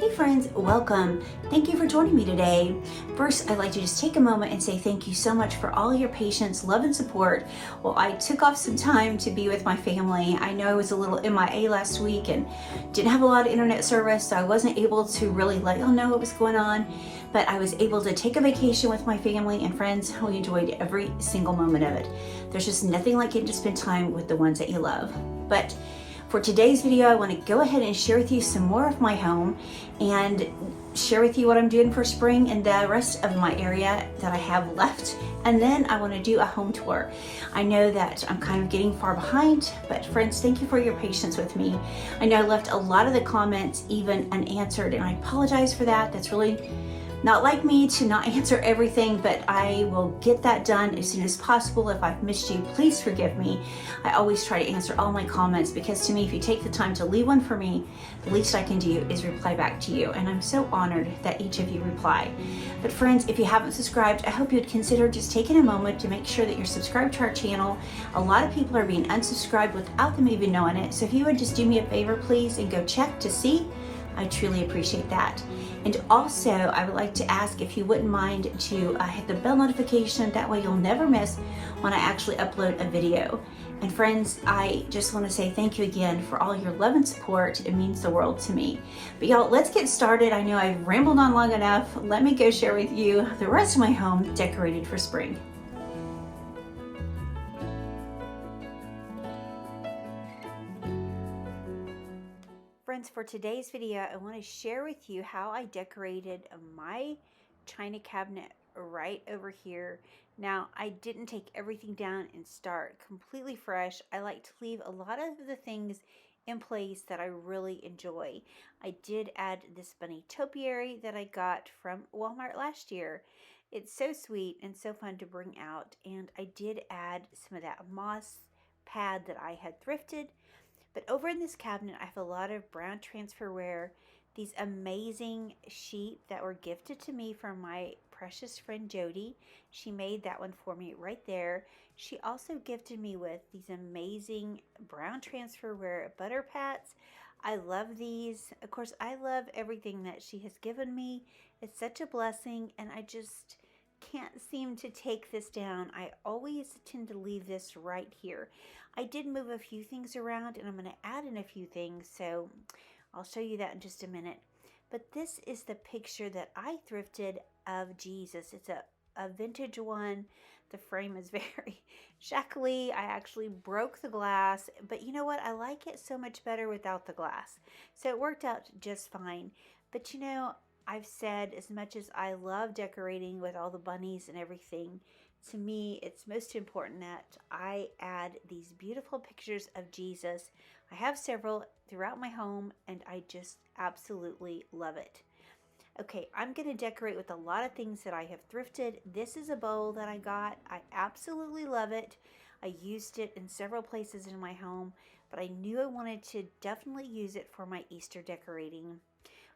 Hey friends, welcome. Thank you for joining me today. First, I'd like to just take a moment and say thank you so much for all your patience, love, and support. Well, I took off some time to be with my family. I know I was a little MIA last week and didn't have a lot of internet service, so I wasn't able to really let y'all know what was going on, but I was able to take a vacation with my family and friends. We enjoyed every single moment of it. There's just nothing like getting to spend time with the ones that you love. But for today's video, I want to go ahead and share with you some more of my home and share with you what I'm doing for spring and the rest of my area that I have left. And then I want to do a home tour. I know that I'm kind of getting far behind, but friends, thank you for your patience with me. I know I left a lot of the comments even unanswered, and I apologize for that. That's really not like me to not answer everything, but I will get that done as soon as possible. If I've missed you, please forgive me. I always try to answer all my comments because to me, if you take the time to leave one for me, the least I can do is reply back to you. And I'm so honored that each of you reply. But friends, if you haven't subscribed, I hope you'd consider just taking a moment to make sure that you're subscribed to our channel. A lot of people are being unsubscribed without them even knowing it. So if you would just do me a favor, please, and go check to see, I truly appreciate that. And also, I would like to ask if you wouldn't mind to hit the bell notification. That way you'll never miss when I actually upload a video. And friends, I just want to say thank you again for all your love and support. It means the world to me. But y'all, let's get started. I know I've rambled on long enough. Let me go share with you the rest of my home decorated for spring. Friends, for today's video, I want to share with you how I decorated my china cabinet right over here. Now, I didn't take everything down and start completely fresh. I like to leave a lot of the things in place that I really enjoy. I did add this bunny topiary that I got from Walmart last year. It's so sweet and so fun to bring out, and I did add some of that moss pad that I had thrifted. But over in this cabinet, I have a lot of brown transferware, these amazing sheep that were gifted to me from my precious friend Jody. She made that one for me right there. She also gifted me with these amazing brown transferware butter pats. I love these. Of course, I love everything that she has given me. It's such a blessing, and I just can't seem to take this down. I always tend to leave this right here. I did move a few things around, and I'm going to add in a few things, so I'll show you that in just a minute. But this is the picture that I thrifted of Jesus. It's a vintage one. The frame is very shackly. I actually broke the glass, but you know what? I like it so much better without the glass. So it worked out just fine. But you know, I've said as much as I love decorating with all the bunnies and everything, to me, it's most important that I add these beautiful pictures of Jesus. I have several throughout my home, and I just absolutely love it. Okay, I'm going to decorate with a lot of things that I have thrifted. This is a bowl that I got. I absolutely love it. I used it in several places in my home, but I knew I wanted to definitely use it for my Easter decorating.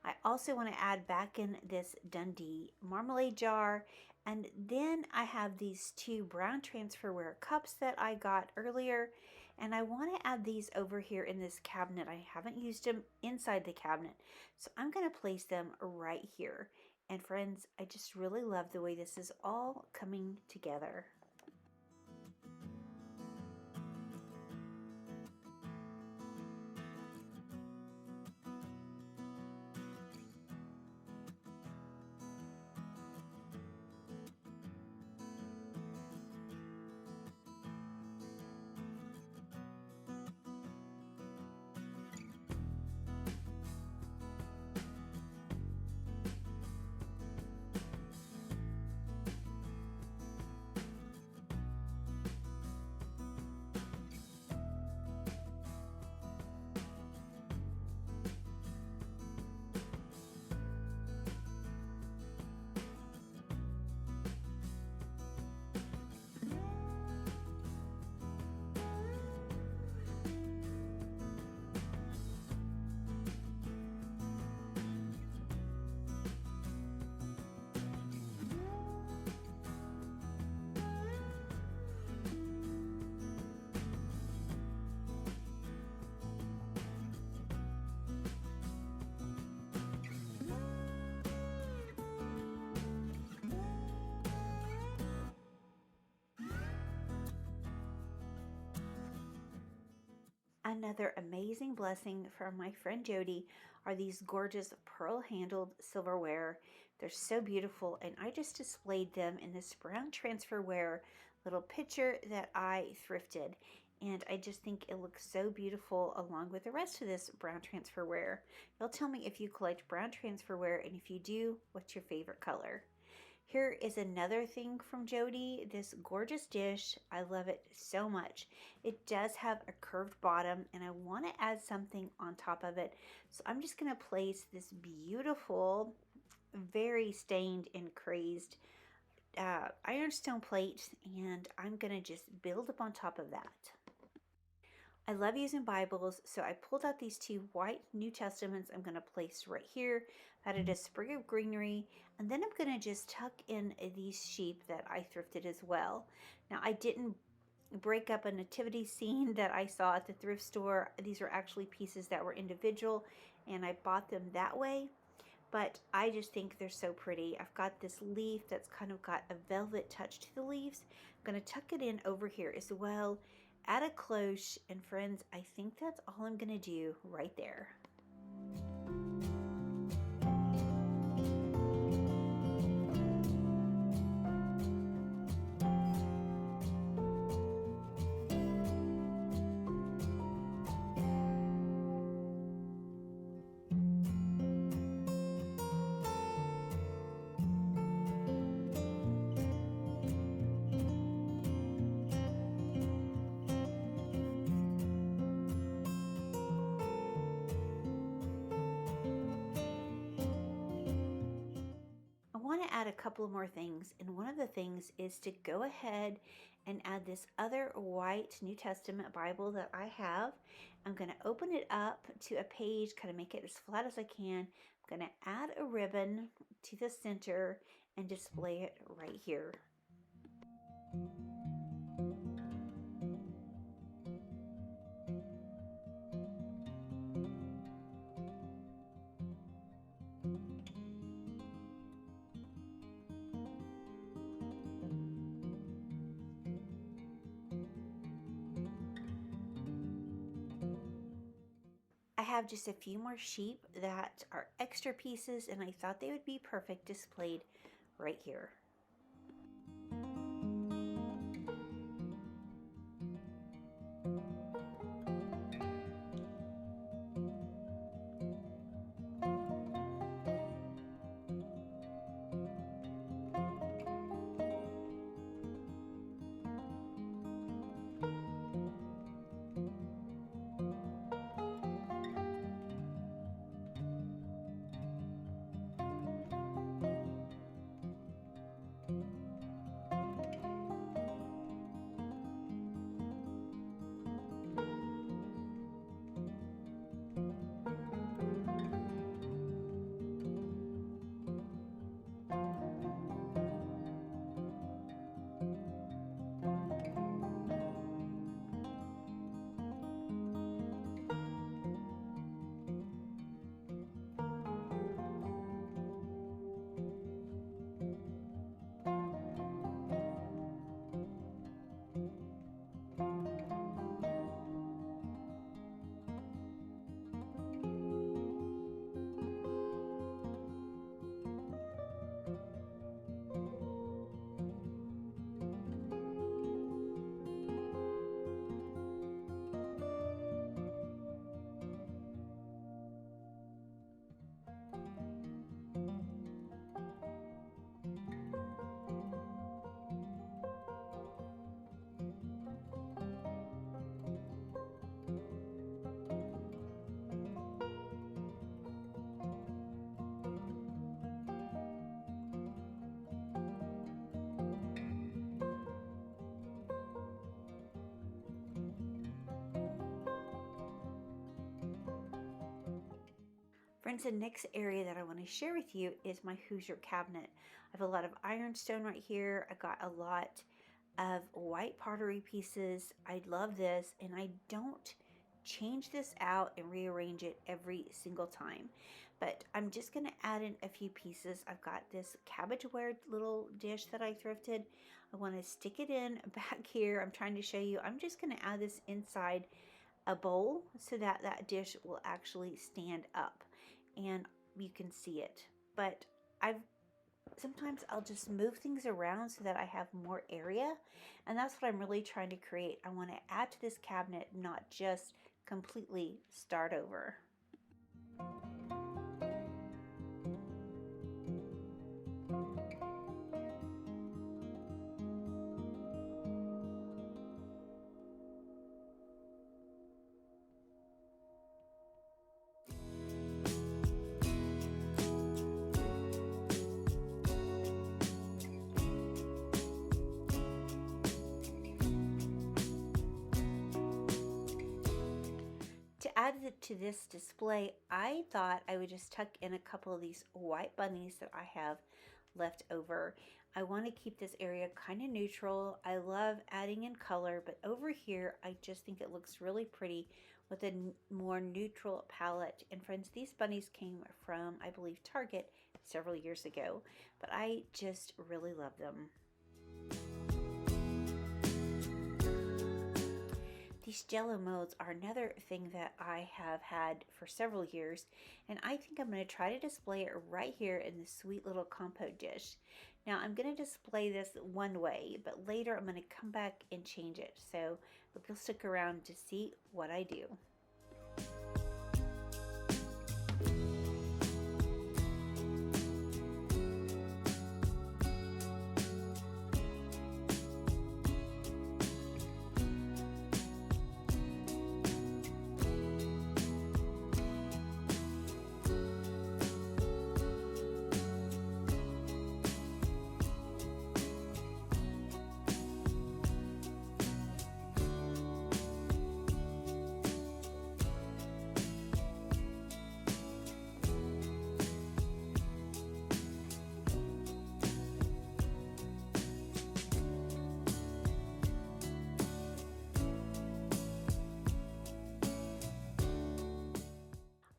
I also want to add back in this Dundee marmalade jar. And then I have these two brown transferware cups that I got earlier. And I want to add these over here in this cabinet. I haven't used them inside the cabinet, so I'm going to place them right here. And friends, I just really love the way this is all coming together. Another amazing blessing from my friend Jody are these gorgeous pearl-handled silverware. They're so beautiful, and I just displayed them in this brown transferware little pitcher that I thrifted. And I just think it looks so beautiful along with the rest of this brown transferware. You'll tell me if you collect brown transferware, and if you do, what's your favorite color? Here is another thing from Jody, this gorgeous dish. I love it so much. It does have a curved bottom, and I want to add something on top of it. So I'm just going to place this beautiful, very stained and crazed ironstone plate, and I'm going to just build up on top of that. I love using Bibles, so I pulled out these two white New Testaments I'm going to place right here. Added a sprig of greenery, and then I'm going to just tuck in these sheep that I thrifted as well. Now, I didn't break up a nativity scene that I saw at the thrift store. These are actually pieces that were individual, and I bought them that way. But I just think they're so pretty. I've got this leaf that's kind of got a velvet touch to the leaves. I'm going to tuck it in over here as well. Add a cloche, and friends, I think that's all I'm going to do right there. I want to add a couple of more things, and one of the things is to go ahead and add this other white New Testament Bible that I have. I'm going to open it up to a page, kind of make it as flat as I can. I'm going to add a ribbon to the center and display it right here. I have just a few more sheep that are extra pieces, and I thought they would be perfect displayed right here. Friends, the next area that I want to share with you is my Hoosier cabinet. I have a lot of ironstone right here. I got a lot of white pottery pieces. I love this, and I don't change this out and rearrange it every single time. But I'm just going to add in a few pieces. I've got this cabbageware little dish that I thrifted. I want to stick it in back here. I'm trying to show you. I'm just going to add this inside a bowl so that that dish will actually stand up and you can see it. But sometimes I'll just move things around so that I have more area, and that's what I'm really trying to create. I want to add to this cabinet, not just completely start over. To add to this display, I thought I would just tuck in a couple of these white bunnies that I have left over. I want to keep this area kind of neutral. I love adding in color, but over here I just think it looks really pretty with a more neutral palette. And friends, these bunnies came from, I believe, Target several years ago, but I just really love them. These Jello molds are another thing that I have had for several years, and I think I'm going to try to display it right here in this sweet little compote dish. Now I'm going to display this one way, but later I'm going to come back and change it, so hope you'll stick around to see what I do.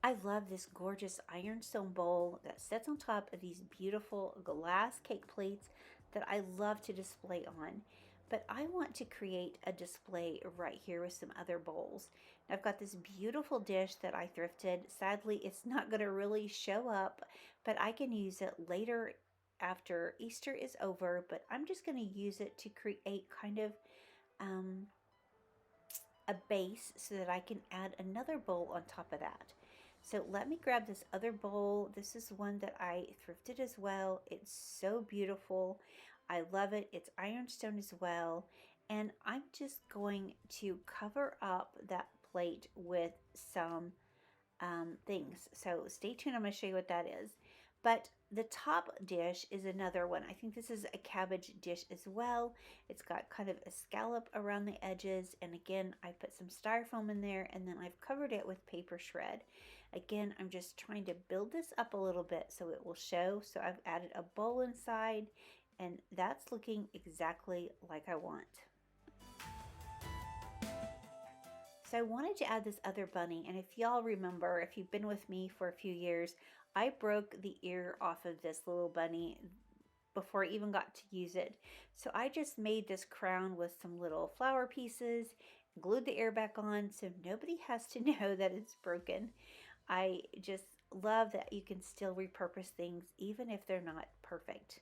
I love this gorgeous ironstone bowl that sits on top of these beautiful glass cake plates that I love to display on. But I want to create a display right here with some other bowls. Now, I've got this beautiful dish that I thrifted. Sadly, it's not going to really show up, but I can use it later after Easter is over. But I'm just going to use it to create kind of a base so that I can add another bowl on top of that. So let me grab this other bowl. This is one that I thrifted as well. It's so beautiful. I love it. It's ironstone as well. And I'm just going to cover up that plate with some things. So stay tuned. I'm going to show you what that is. But the top dish is another one. I think this is a cabbage dish as well. It's got kind of a scallop around the edges. And again, I put some styrofoam in there and then I've covered it with paper shred. Again, I'm just trying to build this up a little bit so it will show. So I've added a bowl inside and that's looking exactly like I want. So I wanted to add this other bunny, and if y'all remember, if you've been with me for a few years, I broke the ear off of this little bunny before I even got to use it. So I just made this crown with some little flower pieces, glued the ear back on so nobody has to know that it's broken. I just love that you can still repurpose things even if they're not perfect.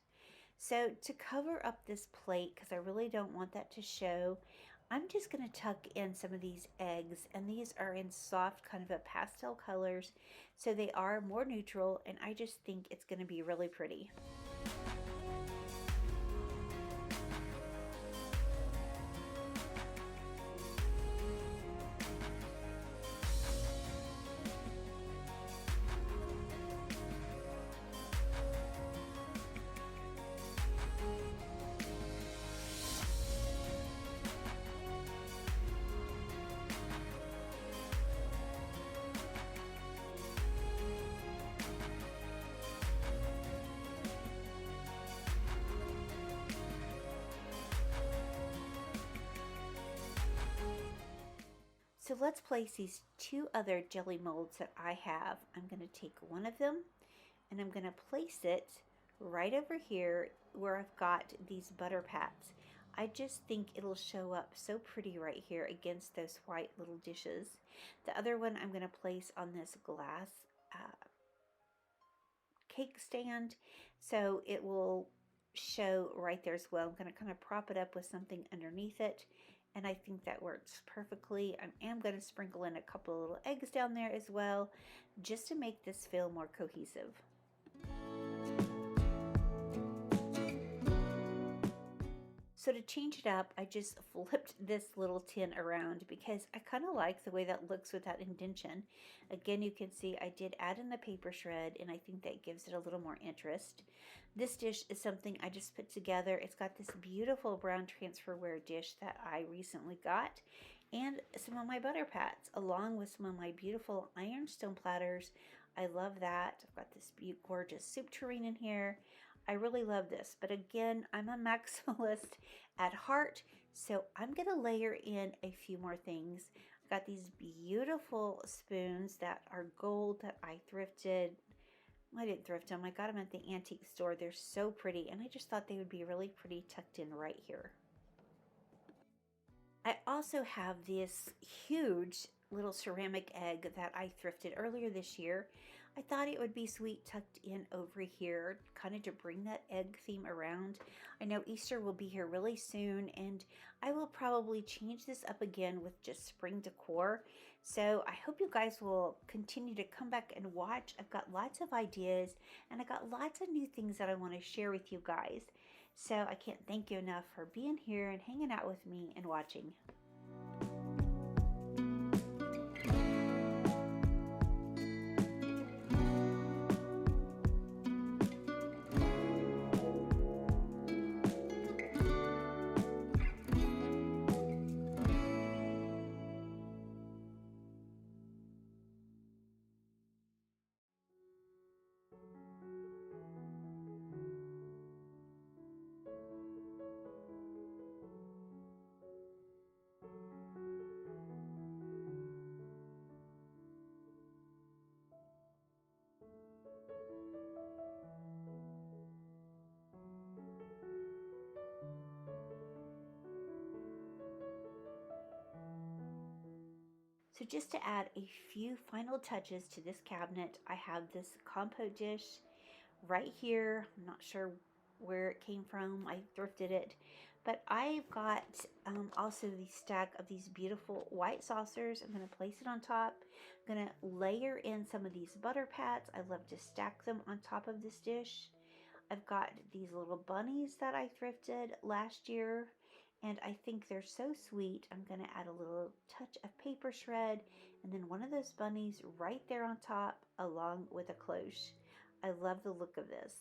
So to cover up this plate, because I really don't want that to show, I'm just going to tuck in some of these eggs, and these are in soft kind of a pastel colors, so they are more neutral, and I just think it's going to be really pretty. So let's place these two other jelly molds that I have. I'm going to take one of them and I'm going to place it right over here where I've got these butter pats. I just think it'll show up so pretty right here against those white little dishes. The other one I'm going to place on this glass cake stand, so it will show right there as well. I'm going to kind of prop it up with something underneath it, and I think that works perfectly. I am going to sprinkle in a couple of little eggs down there as well, just to make this feel more cohesive. So to change it up, I just flipped this little tin around because I kind of like the way that looks with that indentation. Again, you can see I did add in the paper shred, and I think that gives it a little more interest. This dish is something I just put together. It's got this beautiful brown transferware dish that I recently got, and some of my butter pats, along with some of my beautiful ironstone platters. I love that. I've got this gorgeous soup tureen in here. I really love this, but again, I'm a maximalist at heart, so I'm going to layer in a few more things. I've got these beautiful spoons that are gold that I thrifted. I didn't thrift them. I got them at the antique store. They're so pretty, and I just thought they would be really pretty tucked in right here. I also have this huge little ceramic egg that I thrifted earlier this year. I thought it would be sweet tucked in over here, kind of to bring that egg theme around. I know Easter will be here really soon, and I will probably change this up again with just spring decor. So I hope you guys will continue to come back and watch. I've got lots of ideas, and I got lots of new things that I want to share with you guys. So I can't thank you enough for being here and hanging out with me and watching. So just to add a few final touches to this cabinet, I have this compote dish right here. I'm not sure where it came from. I thrifted it. But I've got also the stack of these beautiful white saucers. I'm going to place it on top. I'm going to layer in some of these butter pats. I love to stack them on top of this dish. I've got these little bunnies that I thrifted last year, and I think they're so sweet. I'm going to add a little touch of paper shred and then one of those bunnies right there on top along with a cloche. I love the look of this.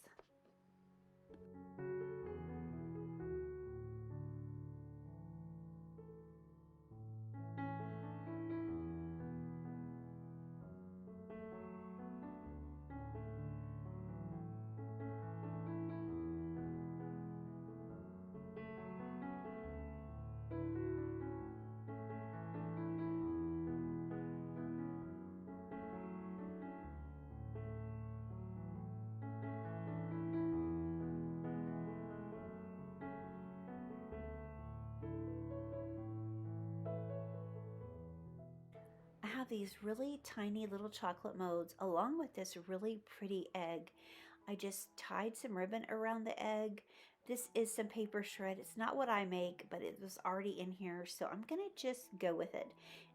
I have these really tiny little chocolate molds along with this really pretty egg. I just tied some ribbon around the egg. This is some paper shred. It's not what I make, but it was already in here, so I'm going to just go with it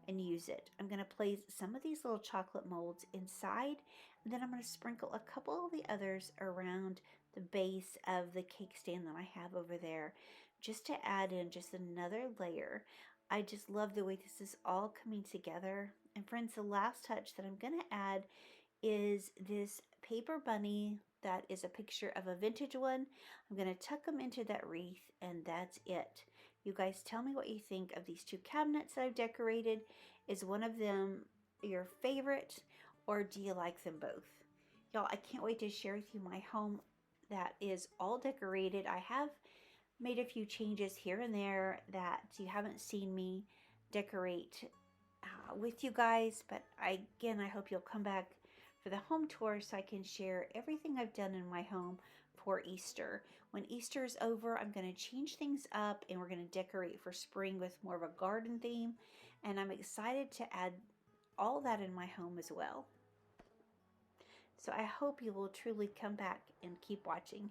and use it. I'm going to place some of these little chocolate molds inside, and then I'm going to sprinkle a couple of the others around the base of the cake stand that I have over there, just to add in just another layer. I just love the way this is all coming together. And friends, the last touch that I'm going to add is this paper bunny that is a picture of a vintage one. I'm going to tuck them into that wreath, and that's it. You guys tell me what you think of these two cabinets that I've decorated. Is one of them your favorite, or do you like them both? Y'all, I can't wait to share with you my home that is all decorated. I have made a few changes here and there that you haven't seen me decorate with you guys, but again, I hope you'll come back for the home tour so I can share everything I've done in my home for Easter. When Easter is over, I'm going to change things up and we're going to decorate for spring with more of a garden theme. And I'm excited to add all that in my home as well. So I hope you will truly come back and keep watching.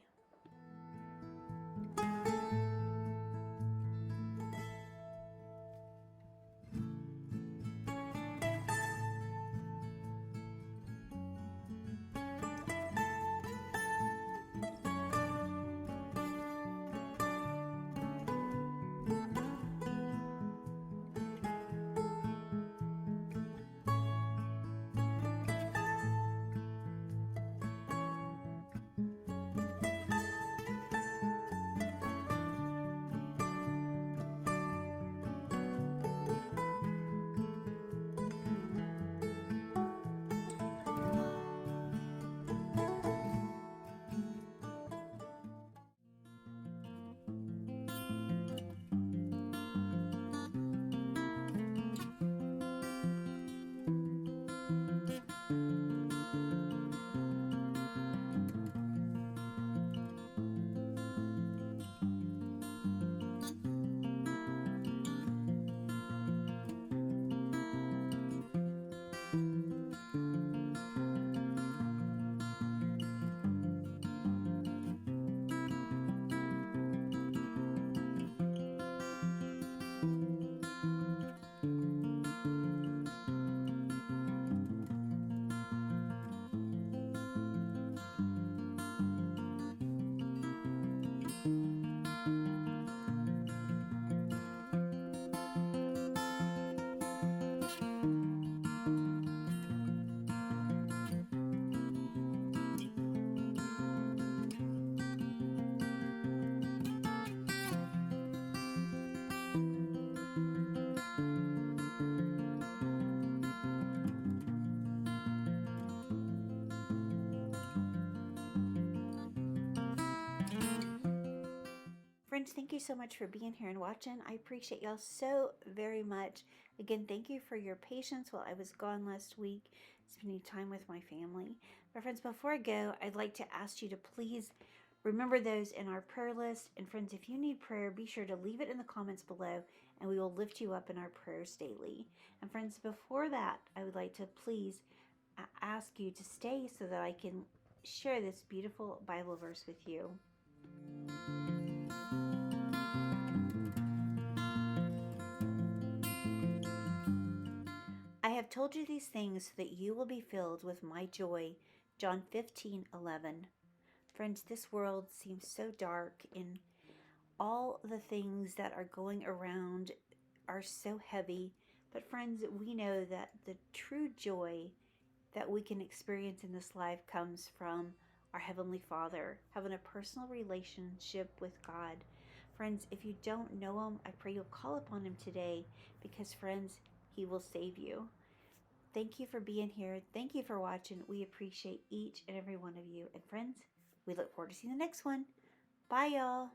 Friends, thank you so much for being here and watching. I appreciate y'all so very much. Again, thank you for your patience while I was gone last week, spending time with my family. But friends, before I go, I'd like to ask you to please remember those in our prayer list. And friends, if you need prayer, be sure to leave it in the comments below and we will lift you up in our prayers daily. And friends, before that, I would like to please ask you to stay so that I can share this beautiful Bible verse with you. I have told you these things so that you will be filled with my joy. John 15:11. Friends, this world seems so dark and all the things that are going around are so heavy. But friends, we know that the true joy that we can experience in this life comes from our Heavenly Father, having a personal relationship with God. Friends, if you don't know Him, I pray you'll call upon Him today because, friends, He will save you. Thank you for being here. Thank you for watching. We appreciate each and every one of you. And friends, we look forward to seeing the next one. Bye, y'all.